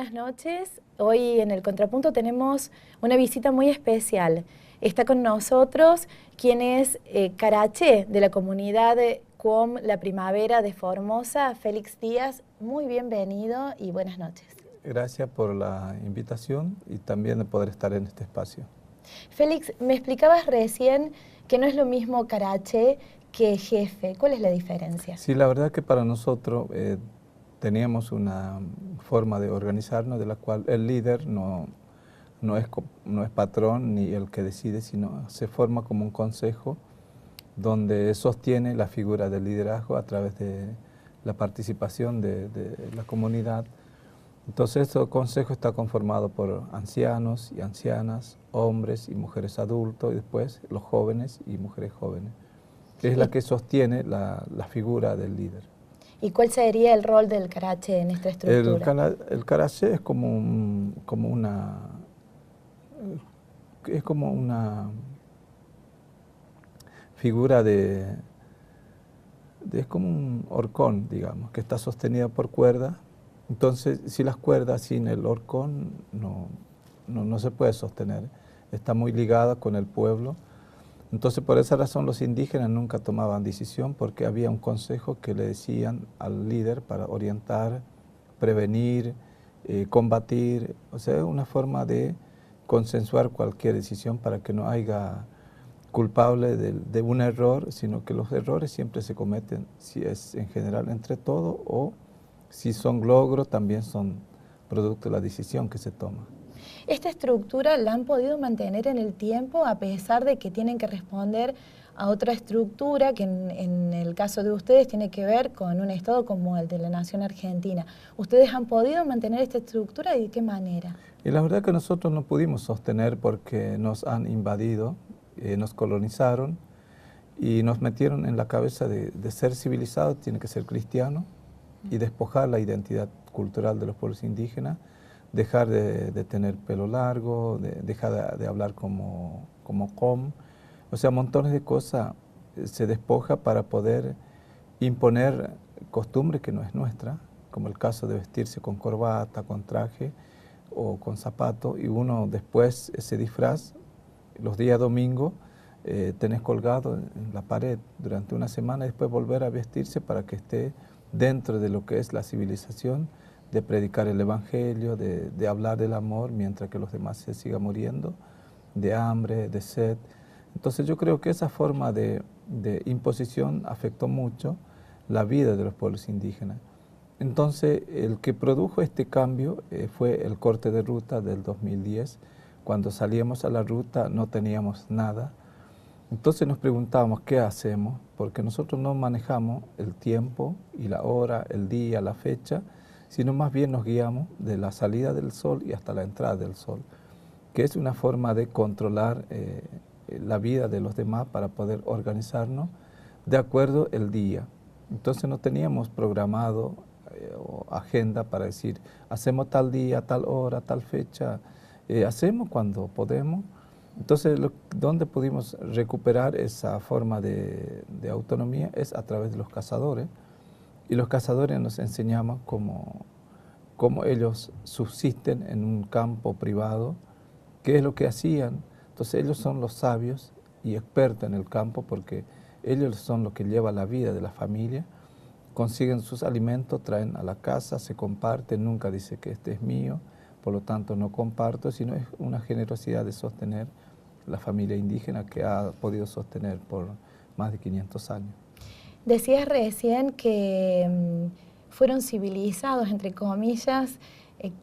buenas noches. Hoy en el Contrapunto tenemos una visita muy especial. Está con nosotros quien es Caraché de la comunidad de Cuom La Primavera de Formosa, Félix Díaz. Muy bienvenido y buenas noches. Gracias por la invitación y también de poder estar en este espacio. Félix, me explicabas recién que no es lo mismo Caraché que jefe. ¿Cuál es la diferencia? Sí, la verdad que para nosotros teníamos una forma de organizarnos de la cual el líder no es patrón ni el que decide, sino se forma como un consejo donde sostiene la figura del liderazgo a través de la participación de la comunidad. Entonces, este consejo está conformado por ancianos y ancianas, hombres y mujeres adultos, y después los jóvenes y mujeres jóvenes, que es la que sostiene la figura del líder. ¿Y cuál sería el rol del Caraché en esta estructura? El Caraché es como una figura es como un horcón, digamos, que está sostenida por cuerdas. Entonces, si las cuerdas sin el horcón no se puede sostener, está muy ligada con el pueblo. Entonces, por esa razón los indígenas nunca tomaban decisión porque había un consejo que le decían al líder para orientar, prevenir, combatir, o sea, una forma de consensuar cualquier decisión para que no haya culpable de un error, sino que los errores siempre se cometen, si es en general entre todos o si son logros, también son producto de la decisión que se toma. ¿Esta estructura la han podido mantener en el tiempo a pesar de que tienen que responder a otra estructura que en el caso de ustedes tiene que ver con un Estado como el de la Nación Argentina? ¿Ustedes han podido mantener esta estructura y de qué manera? Y la verdad que nosotros no pudimos sostener porque nos han invadido, nos colonizaron y nos metieron en la cabeza de ser civilizado tiene que ser cristiano y despojar la identidad cultural de los pueblos indígenas, dejar de tener pelo largo, dejar de hablar como com, o sea, montones de cosas se despoja para poder imponer costumbre que no es nuestra, como el caso de vestirse con corbata, con traje o con zapato, y uno después ese disfraz, los días domingos, tenés colgado en la pared durante una semana y después volver a vestirse para que esté dentro de lo que es la civilización, de predicar el evangelio, de hablar del amor mientras que los demás se sigan muriendo, de hambre, de sed. Entonces yo creo que esa forma de imposición afectó mucho la vida de los pueblos indígenas. Entonces el que produjo este cambio fue el corte de ruta del 2010. Cuando salíamos a la ruta no teníamos nada. Entonces nos preguntábamos qué hacemos, porque nosotros no manejamos el tiempo y la hora, el día, la fecha, sino más bien nos guiamos de la salida del sol y hasta la entrada del sol, que es una forma de controlar la vida de los demás para poder organizarnos de acuerdo el día. Entonces no teníamos programado o agenda para decir, hacemos tal día, tal hora, tal fecha, hacemos cuando podemos. Entonces, donde pudimos recuperar esa forma de autonomía es a través de los cazadores. Y los cazadores nos enseñaban cómo ellos subsisten en un campo privado, qué es lo que hacían. Entonces, ellos son los sabios y expertos en el campo porque ellos son los que llevan la vida de la familia, consiguen sus alimentos, traen a la casa, se comparten, nunca dice que este es mío, por lo tanto no comparto, sino es una generosidad de sostener la familia indígena que ha podido sostener por más de 500 años. Decías recién que fueron civilizados, entre comillas,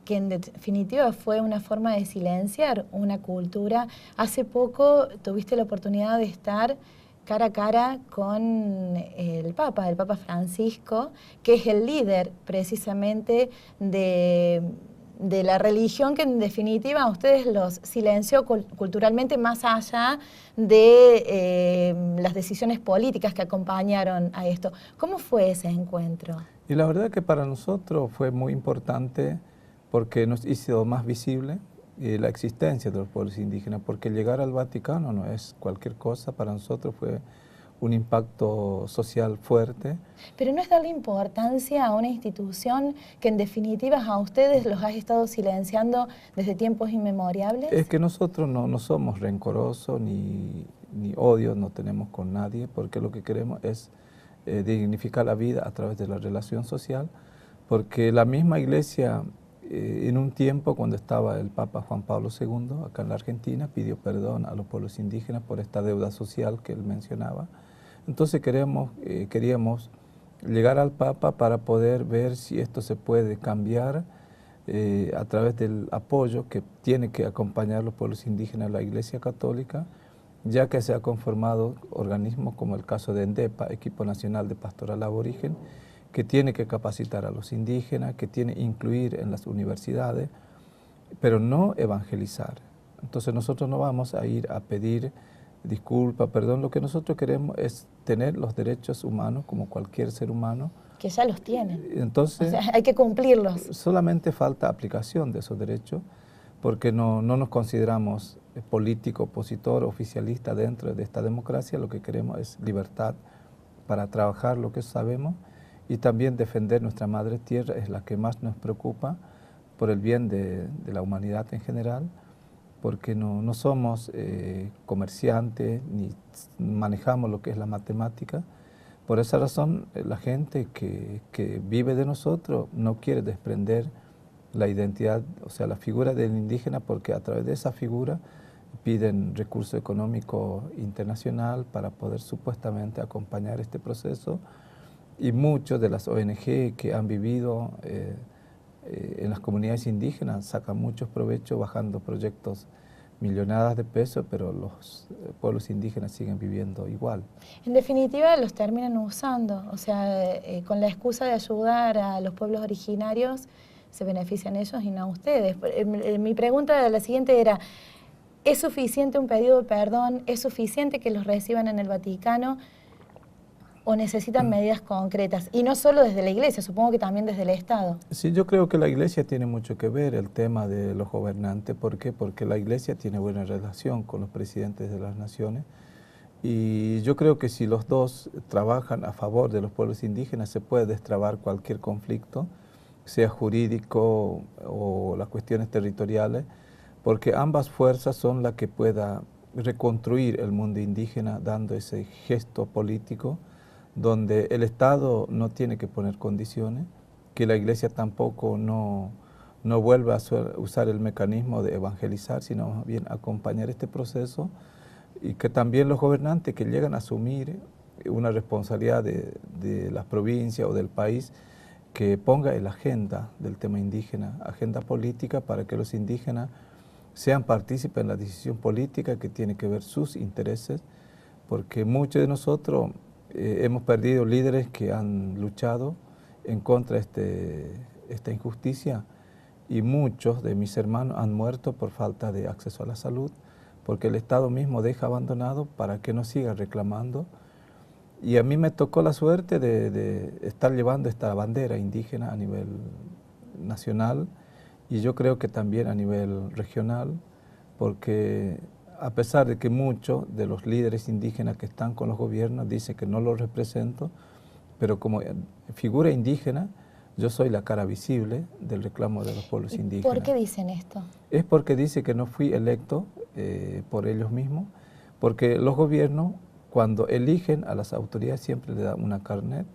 que en definitiva fue una forma de silenciar una cultura. Hace poco tuviste la oportunidad de estar cara a cara con el Papa Francisco, que es el líder precisamente de la religión que en definitiva a ustedes los silenció culturalmente más allá de las decisiones políticas que acompañaron a esto. ¿Cómo fue ese encuentro? Y la verdad que para nosotros fue muy importante porque nos hizo más visible la existencia de los pueblos indígenas, porque llegar al Vaticano no es cualquier cosa, para nosotros fue un impacto social fuerte. Pero no es darle importancia a una institución que en definitiva a ustedes los ha estado silenciando desde tiempos inmemorables. Es que nosotros no somos rencorosos ni odios, no tenemos con nadie, porque lo que queremos es dignificar la vida a través de la relación social, porque la misma Iglesia en un tiempo cuando estaba el Papa Juan Pablo II acá en la Argentina pidió perdón a los pueblos indígenas por esta deuda social que él mencionaba. Entonces queríamos llegar al Papa para poder ver si esto se puede cambiar a través del apoyo que tiene que acompañar los pueblos indígenas a la Iglesia Católica, ya que se ha conformado organismos como el caso de ENDEPA, Equipo Nacional de Pastoral Aborigen, que tiene que capacitar a los indígenas, que tiene que incluir en las universidades, pero no evangelizar. Entonces nosotros no vamos a ir a pedir disculpa, perdón, lo que nosotros queremos es tener los derechos humanos como cualquier ser humano. Que ya los tienen. Entonces, o sea, hay que cumplirlos. Solamente falta aplicación de esos derechos, porque no nos consideramos político, opositor, oficialista dentro de esta democracia. Lo que queremos es libertad para trabajar lo que sabemos y también defender nuestra madre tierra, es la que más nos preocupa por el bien de la humanidad en general, porque no somos comerciantes ni manejamos lo que es la matemática. Por esa razón, la gente que vive de nosotros no quiere desprender la identidad, o sea, la figura del indígena, porque a través de esa figura piden recurso económico internacional para poder supuestamente acompañar este proceso. Y muchos de las ONG que han vivido en las comunidades indígenas sacan muchos provechos bajando proyectos millonadas de pesos, pero los pueblos indígenas siguen viviendo igual. En definitiva, los terminan usando, o sea, con la excusa de ayudar a los pueblos originarios, se benefician ellos y no ustedes. Mi pregunta la siguiente era, ¿es suficiente un pedido de perdón? ¿Es suficiente que los reciban en el Vaticano? ¿O necesitan medidas concretas? Y no solo desde la Iglesia, supongo que también desde el Estado. Sí, yo creo que la Iglesia tiene mucho que ver el tema de los gobernantes. ¿Por qué? Porque la Iglesia tiene buena relación con los presidentes de las naciones. Y yo creo que si los dos trabajan a favor de los pueblos indígenas, se puede destrabar cualquier conflicto, sea jurídico o las cuestiones territoriales, porque ambas fuerzas son las que puedan reconstruir el mundo indígena dando ese gesto político, donde el Estado no tiene que poner condiciones, que la Iglesia tampoco no vuelva a usar el mecanismo de evangelizar, sino más bien acompañar este proceso, y que también los gobernantes que llegan a asumir una responsabilidad de las provincias o del país, que ponga en la agenda del tema indígena, agenda política, para que los indígenas sean partícipes en la decisión política que tiene que ver sus intereses, porque muchos de nosotros hemos perdido líderes que han luchado en contra de esta injusticia, y muchos de mis hermanos han muerto por falta de acceso a la salud, porque el Estado mismo deja abandonado para que no siga reclamando. Y a mí me tocó la suerte de estar llevando esta bandera indígena a nivel nacional, y yo creo que también a nivel regional, porque a pesar de que muchos de los líderes indígenas que están con los gobiernos dicen que no los represento, pero como figura indígena, yo soy la cara visible del reclamo de los pueblos indígenas. ¿Por qué dicen esto? Es porque dice que no fui electo por ellos mismos, porque los gobiernos, cuando eligen a las autoridades, siempre le dan una carnet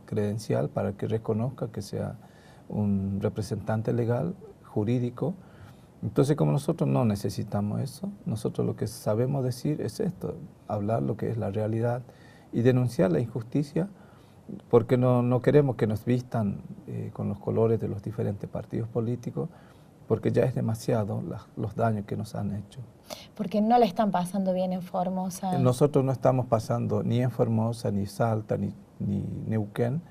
credencial para que reconozca que sea un representante legal, jurídico. Entonces, como nosotros no necesitamos eso, nosotros lo que sabemos decir es esto, hablar lo que es la realidad y denunciar la injusticia, porque no queremos que nos vistan con los colores de los diferentes partidos políticos, porque ya es demasiado los daños que nos han hecho. Porque no la están pasando bien en Formosa. Nosotros no estamos pasando ni en Formosa, ni Salta, ni Neuquén.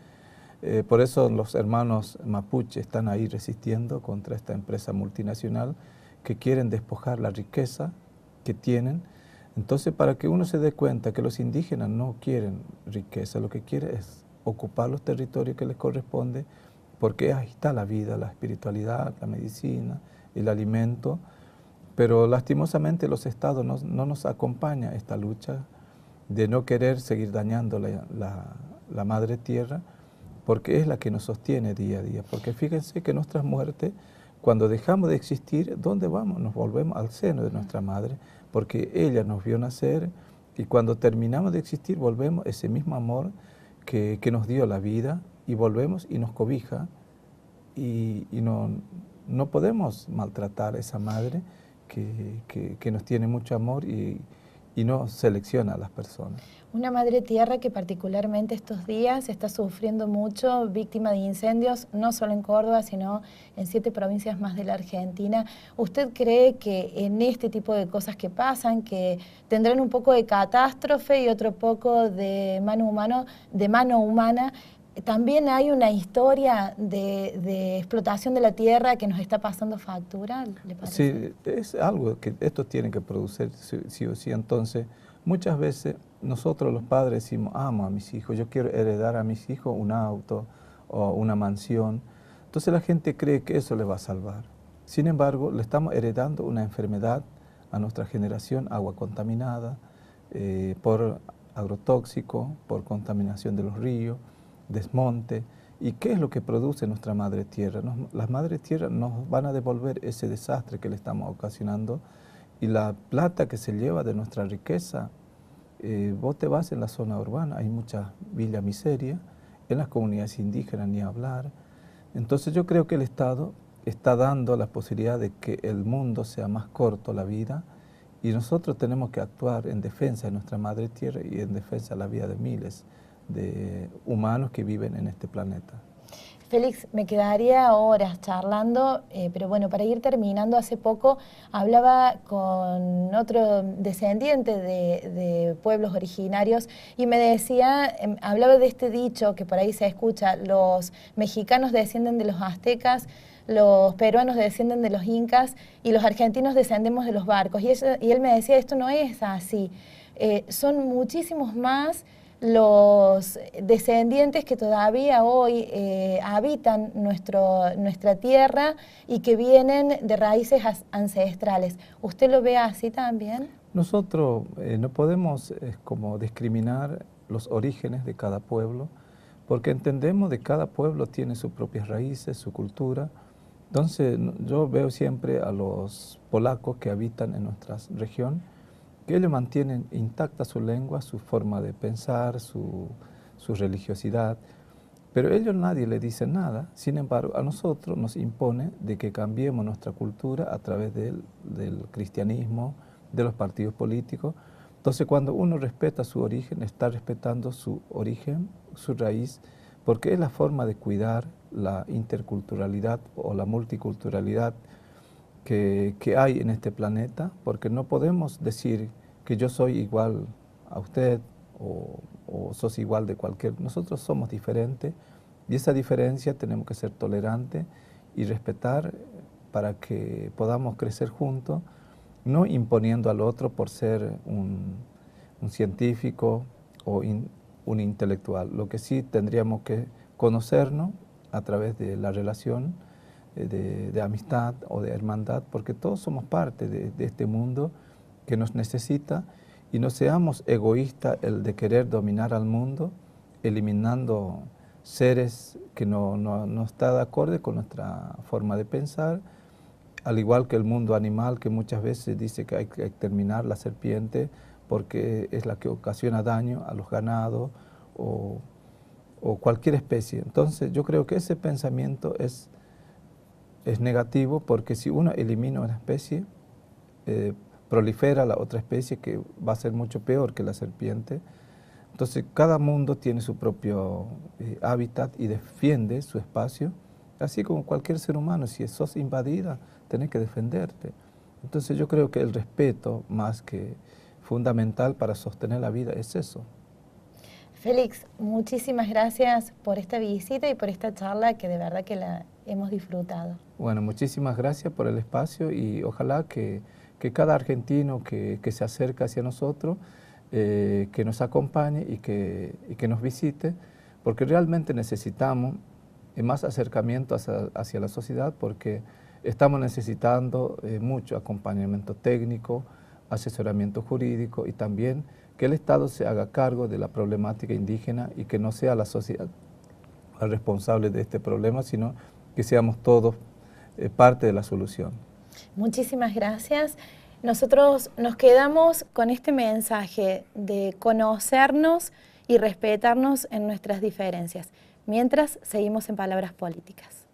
Por eso los hermanos mapuche están ahí resistiendo contra esta empresa multinacional que quieren despojar la riqueza que tienen. Entonces, para que uno se dé cuenta que los indígenas no quieren riqueza, lo que quieren es ocupar los territorios que les corresponde, porque ahí está la vida, la espiritualidad, la medicina, el alimento. Pero lastimosamente los estados no nos acompañan esta lucha, de no querer seguir dañando la madre tierra, porque es la que nos sostiene día a día. Porque fíjense que nuestras muertes, cuando dejamos de existir, ¿dónde vamos? Nos volvemos al seno de nuestra madre, porque ella nos vio nacer, y cuando terminamos de existir volvemos a ese mismo amor que nos dio la vida, y volvemos y nos cobija, y no podemos maltratar a esa madre que nos tiene mucho amor y no selecciona a las personas. Una madre tierra que particularmente estos días está sufriendo mucho, víctima de incendios, no solo en Córdoba, sino en 7 provincias más de la Argentina. ¿Usted cree que en este tipo de cosas que pasan, que tendrán un poco de catástrofe y otro poco de mano humana, también hay una historia de explotación de la tierra que nos está pasando factura, ¿le parece? Sí, es algo que esto tiene que producir sí o sí. Entonces, muchas veces nosotros los padres decimos, amo a mis hijos, yo quiero heredar a mis hijos un auto o una mansión. Entonces la gente cree que eso le va a salvar. Sin embargo, le estamos heredando una enfermedad a nuestra generación, agua contaminada, por agrotóxico, por contaminación de los ríos, desmonte. ¿Y qué es lo que produce nuestra madre tierra? Las madres tierra nos van a devolver ese desastre que le estamos ocasionando, y la plata que se lleva de nuestra riqueza. Vos te vas en la zona urbana, hay mucha villa miseria, en las comunidades indígenas ni hablar. Entonces yo creo que el Estado está dando la posibilidad de que el mundo sea más corto, la vida, y nosotros tenemos que actuar en defensa de nuestra madre tierra y en defensa de la vida de miles de humanos que viven en este planeta. Félix, me quedaría horas charlando, pero bueno, para ir terminando, hace poco hablaba con otro descendiente de pueblos originarios y me decía, hablaba de este dicho que por ahí se escucha, los mexicanos descienden de los aztecas, los peruanos descienden de los incas y los argentinos descendemos de los barcos. Y él me decía, esto no es así, son muchísimos más los descendientes que todavía hoy habitan nuestra tierra y que vienen de raíces ancestrales. ¿Usted lo ve así también? Nosotros no podemos como discriminar los orígenes de cada pueblo, porque entendemos que cada pueblo tiene sus propias raíces, su cultura. Entonces yo veo siempre a los polacos que habitan en nuestra región, que ellos mantienen intacta su lengua, su forma de pensar, su religiosidad, pero ellos nadie le dice nada. Sin embargo, a nosotros nos impone de que cambiemos nuestra cultura a través del cristianismo, de los partidos políticos. Entonces, cuando uno respeta su origen, está respetando su origen, su raíz, porque es la forma de cuidar la interculturalidad o la multiculturalidad que hay en este planeta, porque no podemos decir que yo soy igual a usted o sos igual de cualquier. Nosotros somos diferentes y esa diferencia tenemos que ser tolerantes y respetar para que podamos crecer juntos, no imponiendo al otro por ser un científico o un intelectual. Lo que sí tendríamos que conocernos a través de la relación de amistad o de hermandad, porque todos somos parte de este mundo que nos necesita, y no seamos egoístas el de querer dominar al mundo, eliminando seres que no está de acuerdo con nuestra forma de pensar, al igual que el mundo animal, que muchas veces dice que hay que exterminar la serpiente porque es la que ocasiona daño a los ganados o cualquier especie. Entonces yo creo que ese pensamiento es negativo, porque si uno elimina una especie, prolifera la otra especie que va a ser mucho peor que la serpiente. Entonces cada mundo tiene su propio hábitat y defiende su espacio, así como cualquier ser humano. Si sos invadida, tenés que defenderte. Entonces yo creo que el respeto, más que fundamental para sostener la vida, es eso. Félix, muchísimas gracias por esta visita y por esta charla que de verdad que la hemos disfrutado. Bueno, muchísimas gracias por el espacio y ojalá que cada argentino que se acerca hacia nosotros, que nos acompañe y que nos visite, porque realmente necesitamos más acercamiento hacia la sociedad, porque estamos necesitando mucho acompañamiento técnico, asesoramiento jurídico y también que el Estado se haga cargo de la problemática indígena y que no sea la sociedad responsable de este problema, sino que seamos todos parte de la solución. Muchísimas gracias. Nosotros nos quedamos con este mensaje de conocernos y respetarnos en nuestras diferencias, mientras seguimos en Palabras Políticas.